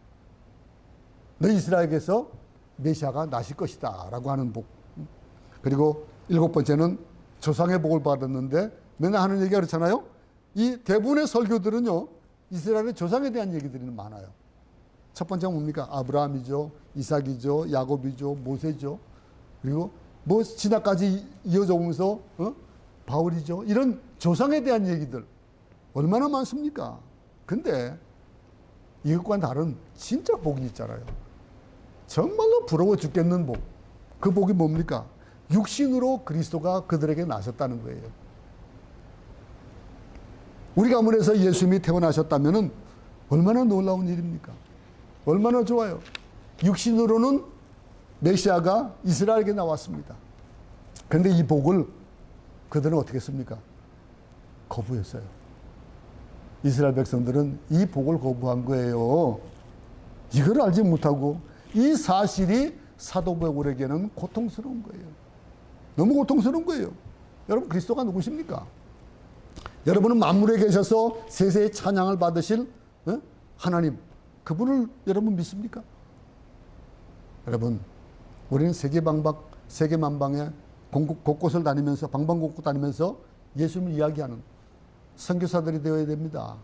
너희 이스라엘에게서 메시아가 나실 것이다 라고 하는 복. 그리고 일곱 번째는 조상의 복을 받았는데, 맨날 하는 얘기가 그렇잖아요. 이 대부분의 설교들은요, 이스라엘의 조상에 대한 얘기들이 많아요. 첫 번째가 뭡니까? 아브라함이죠, 이삭이죠, 야곱이죠, 모세죠. 그리고 뭐 지나까지 이어져 오면서 바울이죠. 이런 조상에 대한 얘기들 얼마나 많습니까? 근데 이것과는 다른 진짜 복이 있잖아요. 정말로 부러워 죽겠는 복. 그 복이 뭡니까? 육신으로 그리스도가 그들에게 나셨다는 거예요. 우리 가문에서 예수님이 태어나셨다면 얼마나 놀라운 일입니까? 얼마나 좋아요. 육신으로는 메시아가 이스라엘에게 나왔습니다. 그런데 이 복을 그들은 어떻게 했습니까? 거부했어요. 이스라엘 백성들은 이 복을 거부한 거예요. 이걸 알지 못하고 이 사실이 사도 바울에게는 고통스러운 거예요. 너무 고통스러운 거예요. 여러분, 그리스도가 누구십니까? 여러분은 만물에 계셔서 세세의 찬양을 받으실 하나님, 그분을 여러분 믿습니까? 여러분, 우리는 세계 만방에 곳곳을 다니면서, 방방곡곡 다니면서 예수님을 이야기하는 선교사들이 되어야 됩니다.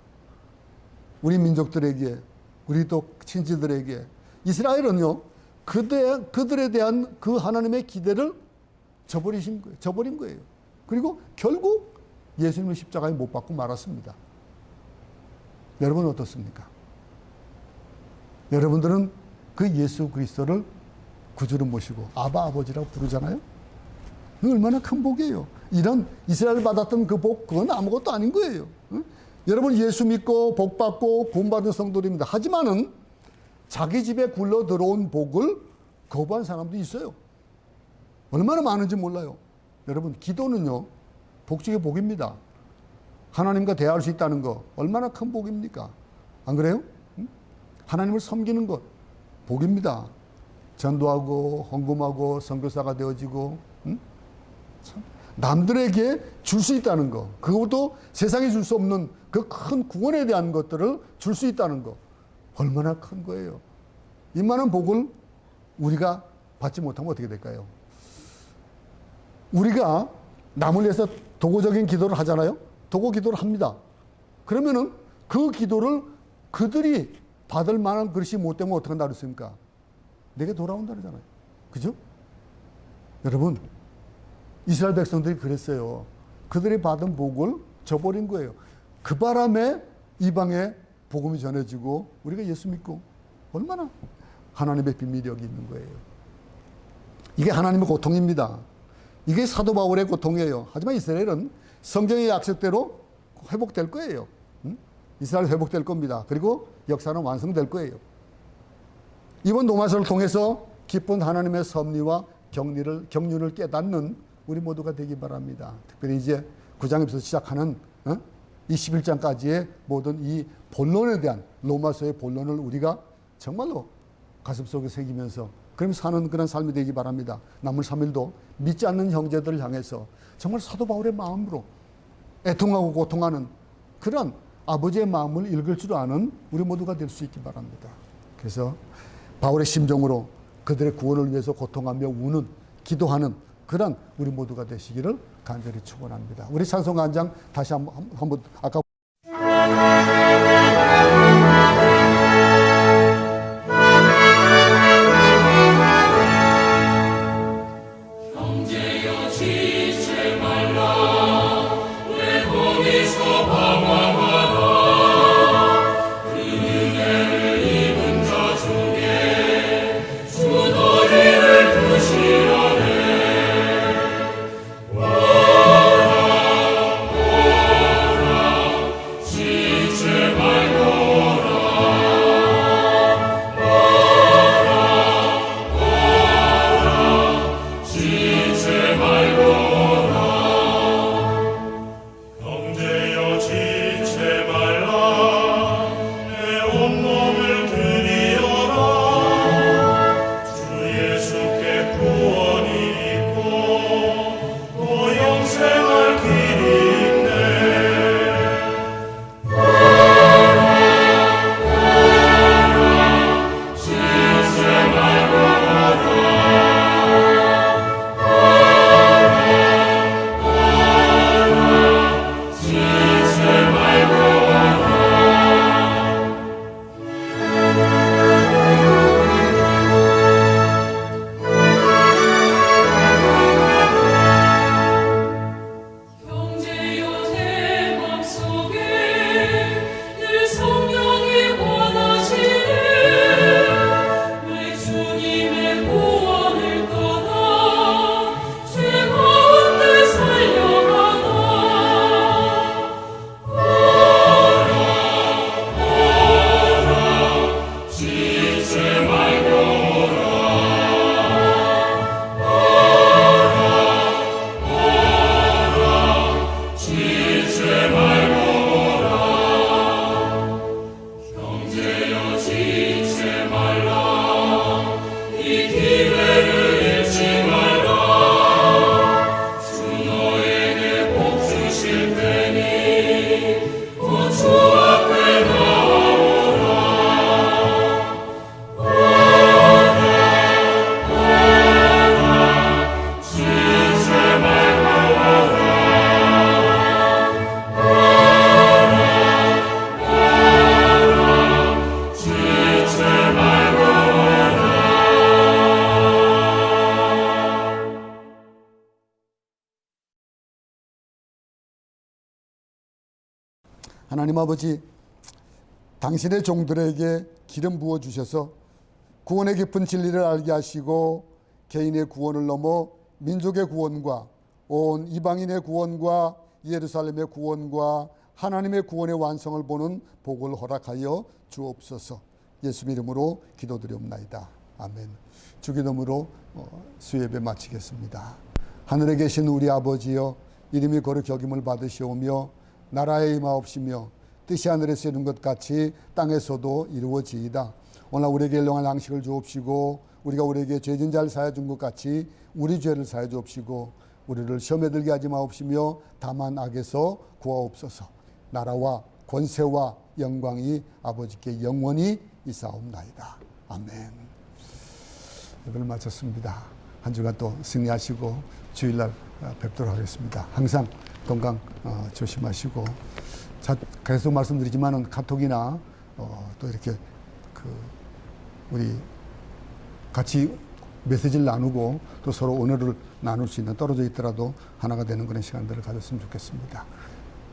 우리 민족들에게, 우리 또 친지들에게. 이스라엘은요, 그들에 대한 그 하나님의 기대를 저버린 거예요. 그리고 결국 예수님을 십자가에 못 박고 말았습니다. 여러분은 어떻습니까? 여러분들은 그 예수 그리스도를 구주로 모시고 아바 아버지라고 부르잖아요. 그 얼마나 큰 복이에요. 이런 이스라엘 받았던 그 복, 그건 아무것도 아닌 거예요. 여러분, 예수 믿고 복 받고 구원받은 성도들입니다. 하지만은 자기 집에 굴러 들어온 복을 거부한 사람도 있어요. 얼마나 많은지 몰라요. 여러분, 기도는요, 복 중에 복입니다. 하나님과 대화할 수 있다는 거 얼마나 큰 복입니까? 안 그래요? 하나님을 섬기는 것 복입니다. 전도하고 헌금하고 선교사가 되어지고 남들에게 줄 수 있다는 거, 그것도 세상에 줄 수 없는 그 큰 구원에 대한 것들을 줄 수 있다는 거 얼마나 큰 거예요. 이만한 복을 우리가 받지 못하면 어떻게 될까요? 우리가 남을 위해서 도구적인 기도를 하잖아요. 도구 기도를 합니다. 그러면은 그 기도를 그들이 받을 만한 그릇이 못 되면 어떻게 한다 그랬습니까? 내게 돌아온다 그러잖아요. 그죠? 여러분, 이스라엘 백성들이 그랬어요. 그들이 받은 복을 저버린 거예요. 그 바람에 이방에 복음이 전해지고 우리가 예수 믿고 얼마나 하나님의 비밀이 여기 있는 거예요. 이게 하나님의 고통입니다. 이게 사도 바울의 고통이에요. 하지만 이스라엘은 성경의 약속대로 회복될 거예요. 이스라엘 회복될 겁니다. 그리고 역사는 완성될 거예요. 이번 로마서를 통해서 기쁜 하나님의 섭리와 경륜을 깨닫는 우리 모두가 되기 바랍니다. 특별히 이제 9장에서 시작하는 이 11장까지의 모든 이 본론에 대한 로마서의 본론을 우리가 정말로 가슴속에 새기면서 그럼 사는 그런 삶이 되기 바랍니다. 남은 3일도 믿지 않는 형제들을 향해서 정말 사도 바울의 마음으로 애통하고 고통하는 그런 아버지의 마음을 읽을 줄 아는 우리 모두가 될 수 있기 바랍니다. 그래서 바울의 심정으로 그들의 구원을 위해서 고통하며 우는, 기도하는 그런 우리 모두가 되시기를 간절히 축원합니다. 우리 찬송 한 장 다시 한번 아까 주너희를 두시려네 하나님 아버지, 당신의 종들에게 기름 부어 주셔서 구원의 깊은 진리를 알게 하시고 개인의 구원을 넘어 민족의 구원과 온 이방인의 구원과 예루살렘의 구원과 하나님의 구원의 완성을 보는 복을 허락하여 주옵소서. 예수 이름으로 기도드리옵나이다. 아멘. 주기도문으로 수예배 마치겠습니다. 하늘에 계신 우리 아버지여, 이름이 거룩히 여김을 받으시오며 나라에 임하옵시며 뜻이 하늘에서 이룬 것 같이 땅에서도 이루어지이다. 오늘 우리에게 일용할 양식을 주옵시고 우리가 우리에게 죄진 자를 사하여 준 것 같이 우리 죄를 사하여 주옵시고 우리를 시험에 들게 하지 마옵시며 다만 악에서 구하옵소서. 나라와 권세와 영광이 아버지께 영원히 있사옵나이다. 아멘. 예배를 마쳤습니다. 한 주간 또 승리하시고 주일날 뵙도록 하겠습니다. 항상 건강 조심하시고, 계속 말씀드리지만은 카톡이나 또 이렇게 우리 같이 메시지를 나누고 또 서로 언어를 나눌 수 있는, 떨어져 있더라도 하나가 되는 그런 시간들을 가졌으면 좋겠습니다.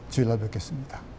주일날 뵙겠습니다.